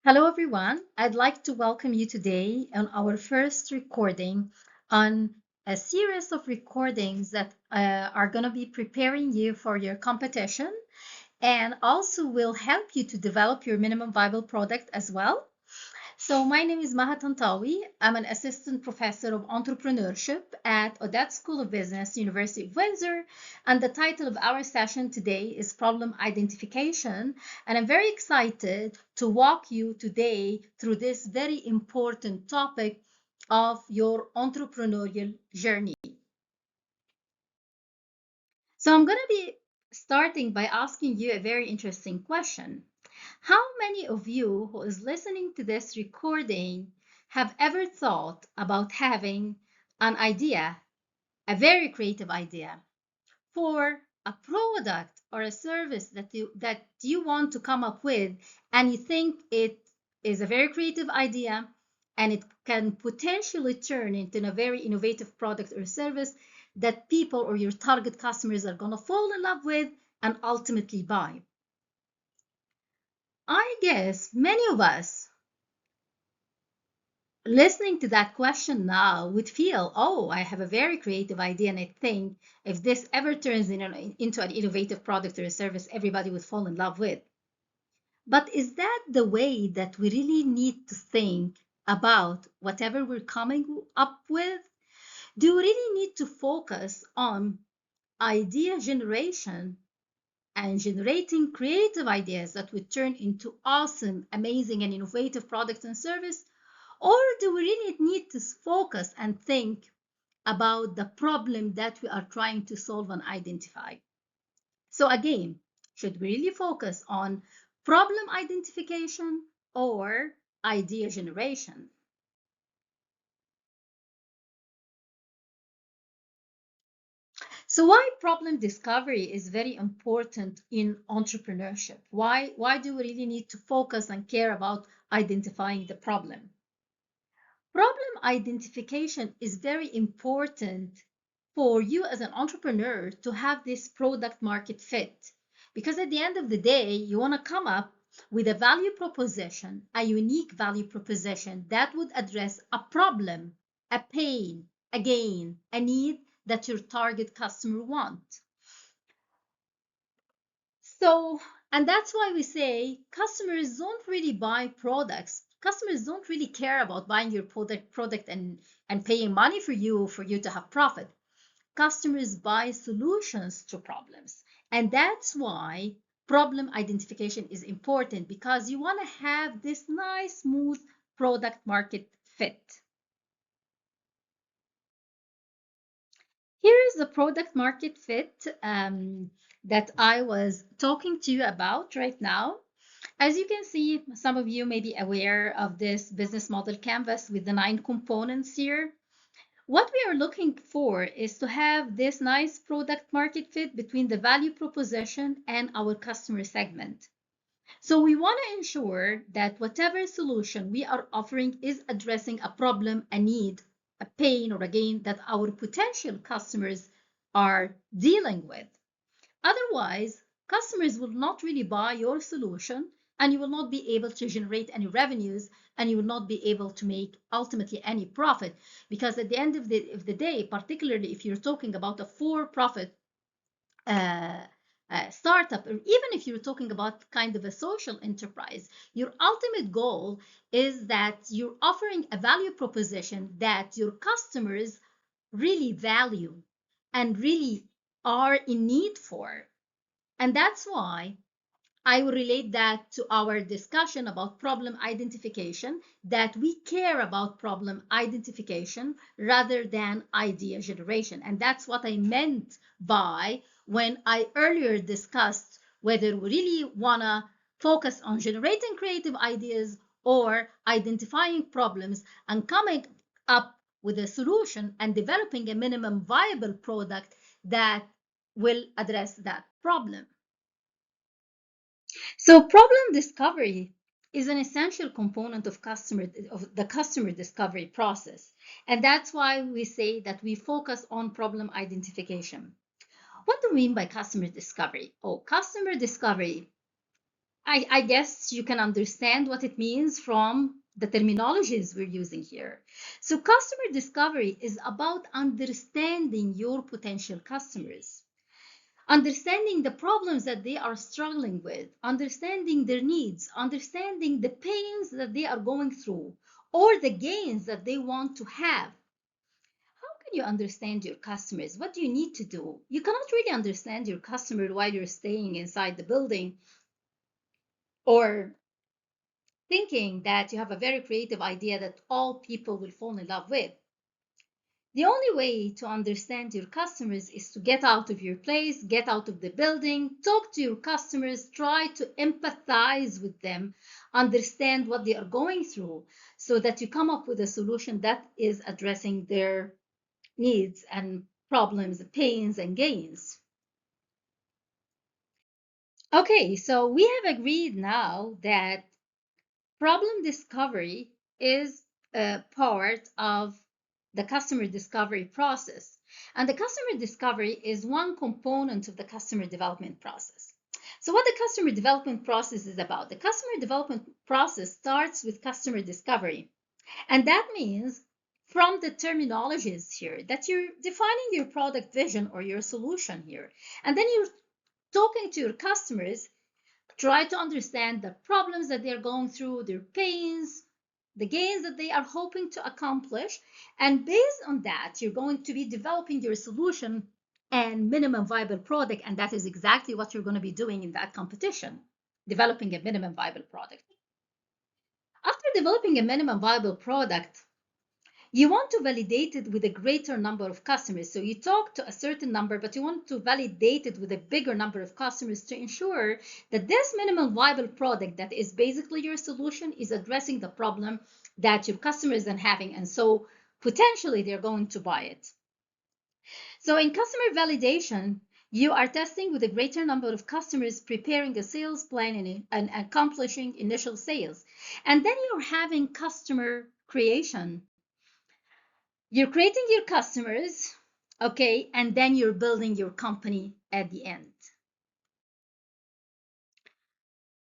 Hello, everyone. I'd like to welcome you today on our first recording on a series of recordings that are going to be preparing you for your competition and also will help you to develop your minimum viable product as well. So my name is Maha Tantawi. I'm an assistant professor of entrepreneurship at Odette School of Business, University of Windsor. And the title of our session today is Problem Identification. And I'm very excited to walk you today through this very important topic of your entrepreneurial journey. So I'm going to be starting by asking you a very interesting question. How many of you who is listening to this recording have ever thought about having an idea, a very creative idea for a product or a service that you want to come up with, and you think it is a very creative idea and it can potentially turn into a very innovative product or service that people or your target customers are going to fall in love with and ultimately buy? I guess many of us listening to that question now would feel, oh, I have a very creative idea, and I think if this ever turns into an innovative product or a service, everybody would fall in love with. But is that the way that we really need to think about whatever we're coming up with? Do we really need to focus on idea generation and generating creative ideas that would turn into awesome, amazing, and innovative products and service? Or do we really need to focus and think about the problem that we are trying to solve and identify? So again, should we really focus on problem identification or idea generation? So why problem discovery is very important in entrepreneurship? Why do we really need to focus and care about identifying the problem? Problem identification is very important for you as an entrepreneur to have this product market fit. Because at the end of the day, you want to come up with a value proposition, a unique value proposition that would address a problem, a pain, a gain, a need that your target customer wants. So, and that's why we say customers don't really buy products. Customers don't really care about buying your product and paying money for you to have profit. Customers buy solutions to problems. And that's why problem identification is important, because you want to have this nice, smooth product market fit. Here is the product market fit that I was talking to you about right now. As you can see, some of you may be aware of this business model canvas with the 9 components here. What we are looking for is to have this nice product market fit between the value proposition and our customer segment. So we want to ensure that whatever solution we are offering is addressing a problem, a need, a pain, or a gain that our potential customers are dealing with. Otherwise, customers will not really buy your solution, and you will not be able to generate any revenues, and you will not be able to make ultimately any profit. Because at the end of the day, particularly if you're talking about a for-profit startup, or even if you're talking about kind of a social enterprise, your ultimate goal is that you're offering a value proposition that your customers really value and really are in need for. And that's why I will relate that to our discussion about problem identification, that we care about problem identification rather than idea generation. And that's what I meant by when I earlier discussed whether we really want to focus on generating creative ideas or identifying problems and coming up with a solution and developing a minimum viable product that will address that problem. So problem discovery is an essential component of the customer discovery process. And that's why we say that we focus on problem identification. What do we mean by customer discovery? Oh, customer discovery I guess you can understand what it means from the terminologies we're using here. So, customer discovery is about understanding your potential customers, understanding the problems that they are struggling with, understanding their needs, understanding the pains that they are going through, or the gains that they want to have. How can you understand your customers? What do you need to do? You cannot really understand your customer while you're staying inside the building or thinking that you have a very creative idea that all people will fall in love with. The only way to understand your customers is to get out of your place, get out of the building, talk to your customers, try to empathize with them, understand what they are going through, so that you come up with a solution that is addressing their needs and problems, pains, and gains. Okay, so we have agreed now that problem discovery is a part of the customer discovery process. And the customer discovery is one component of the customer development process. So, what the customer development process is about? The customer development process starts with customer discovery. And that means from the terminologies here that you're defining your product vision or your solution here. And then you're talking to your customers, try to understand the problems that they're going through, their pains, the gains that they are hoping to accomplish. And based on that, you're going to be developing your solution and minimum viable product. And that is exactly what you're going to be doing in that competition, developing a minimum viable product. After developing a minimum viable product, you want to validate it with a greater number of customers. So you talk to a certain number, but you want to validate it with a bigger number of customers to ensure that this minimum viable product that is basically your solution is addressing the problem that your customers are having. And so potentially they're going to buy it. So in customer validation, you are testing with a greater number of customers, preparing a sales plan and accomplishing initial sales. And then you're having customer creation. You're creating your customers, okay, and then you're building your company at the end.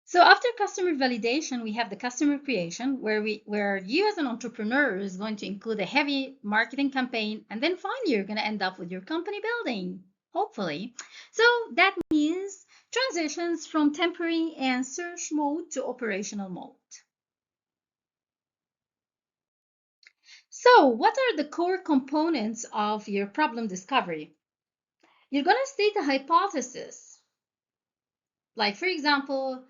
So after customer validation, we have the customer creation, where you as an entrepreneur is going to include a heavy marketing campaign, and then finally you're going to end up with your company building, hopefully. So that means transitions from temporary and search mode to operational mode. So what are the core components of your problem discovery? You're going to state a hypothesis. Like, for example,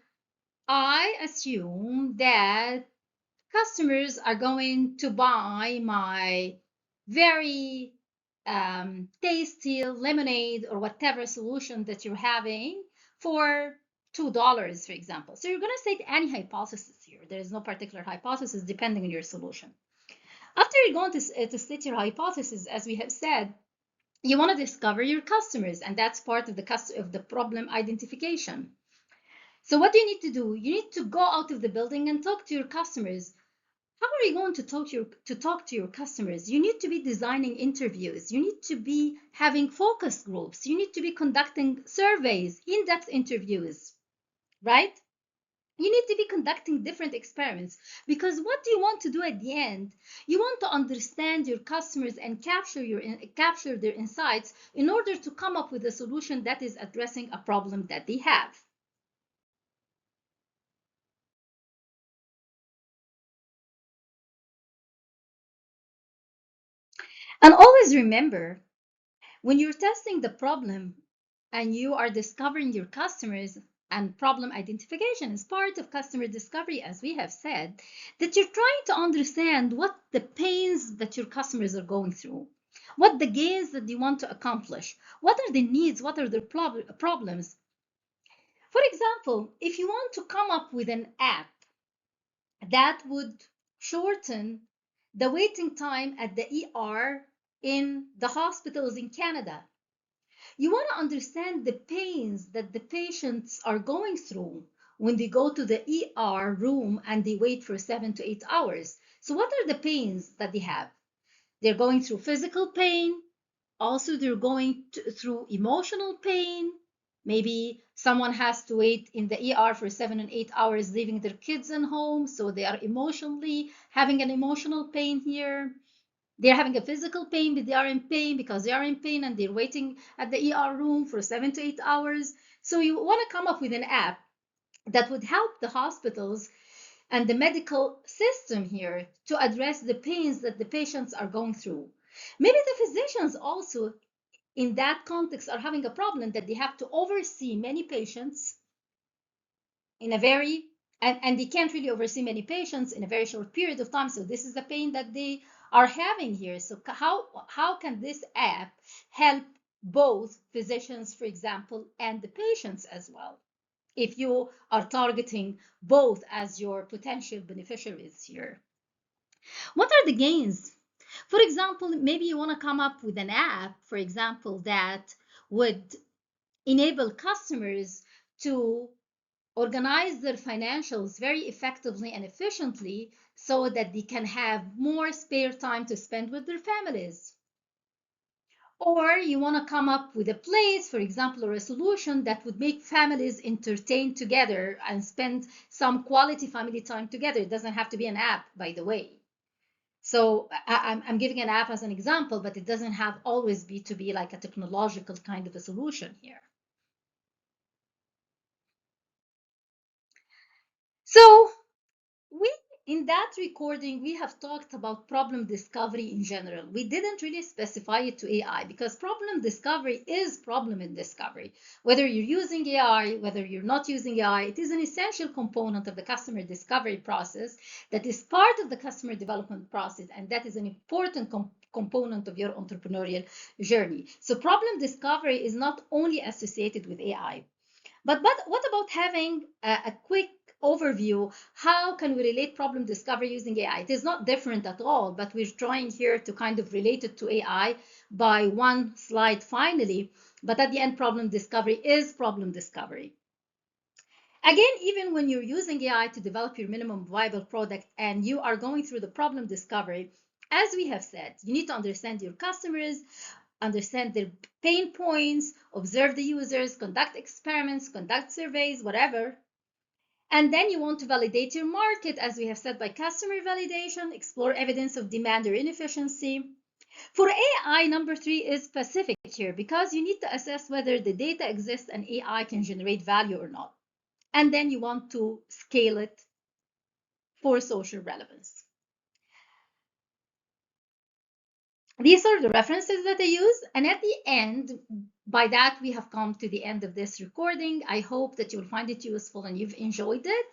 I assume that customers are going to buy my very tasty lemonade or whatever solution that you're having for $2, for example. So you're going to state any hypothesis here. There is no particular hypothesis depending on your solution. After you're going to state your hypothesis, as we have said, you want to discover your customers, and that's part of the problem identification. So what do you need to do? You need to go out of the building and talk to your customers. How are you going to talk to your customers? You need to be designing interviews. You need to be having focus groups. You need to be conducting surveys, in-depth interviews, right? You need to be conducting different experiments, because what do you want to do at the end? You want to understand your customers and capture their insights in order to come up with a solution that is addressing a problem that they have. And always remember, when you're testing the problem and you are discovering your customers, and problem identification is part of customer discovery, as we have said, that you're trying to understand what the pains that your customers are going through, what the gains that they want to accomplish, what are the needs, what are their problems. For example, if you want to come up with an app that would shorten the waiting time at the ER in the hospitals in Canada, you want to understand the pains that the patients are going through when they go to the ER room and they wait for 7 to 8 hours. So, what are the pains that they have? They're going through physical pain, also, they're going through emotional pain, Maybe someone has to wait in the ER for 7 and 8 hours, leaving their kids at home. So they are emotionally having an emotional pain here. They're having a physical pain, but they are in pain because they are in pain and they're waiting at the ER room for 7 to 8 hours. So you want to come up with an app that would help the hospitals and the medical system here to address the pains that the patients are going through. Maybe the physicians also in that context are having a problem that they have to oversee many patients in a very and they can't really oversee many patients in a very short period of time. So this is the pain that they are having here. So how can this app help both physicians, for example, and the patients as well, if you are targeting both as your potential beneficiaries here? What are the gains? For example, maybe you want to come up with an app, for example, that would enable customers to organize their financials very effectively and efficiently so that they can have more spare time to spend with their families. Or you want to come up with a place, for example, or a solution that would make families entertain together and spend some quality family time together. It doesn't have to be an app, by the way. So I'm giving an app as an example, but it doesn't have always be to be like a technological kind of a solution here. So we in that recording, we have talked about problem discovery in general. We didn't really specify it to AI because problem discovery is problem in discovery. Whether you're using AI, whether you're not using AI, it is an essential component of the customer discovery process that is part of the customer development process, and that is an important component of your entrepreneurial journey. So problem discovery is not only associated with AI. But what about having a quick overview? How can we relate problem discovery using AI? It is not different at all, but we're trying here to kind of relate it to AI by one slide finally. But at the end, problem discovery is problem discovery. Again, even when you're using AI to develop your minimum viable product and you are going through the problem discovery, as we have said, you need to understand your customers, understand their pain points, observe the users, conduct experiments, conduct surveys, whatever. And then you want to validate your market, as we have said, by customer validation, explore evidence of demand or inefficiency. For AI, number 3 is specific here because you need to assess whether the data exists and AI can generate value or not. And then you want to scale it for social relevance. These are the references that I use. And at the end, by that, we have come to the end of this recording. I hope that you'll find it useful and you've enjoyed it.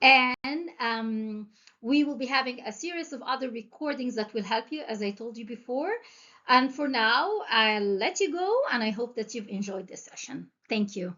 And we will be having a series of other recordings that will help you, as I told you before. And for now, I'll let you go, and I hope that you've enjoyed this session. Thank you.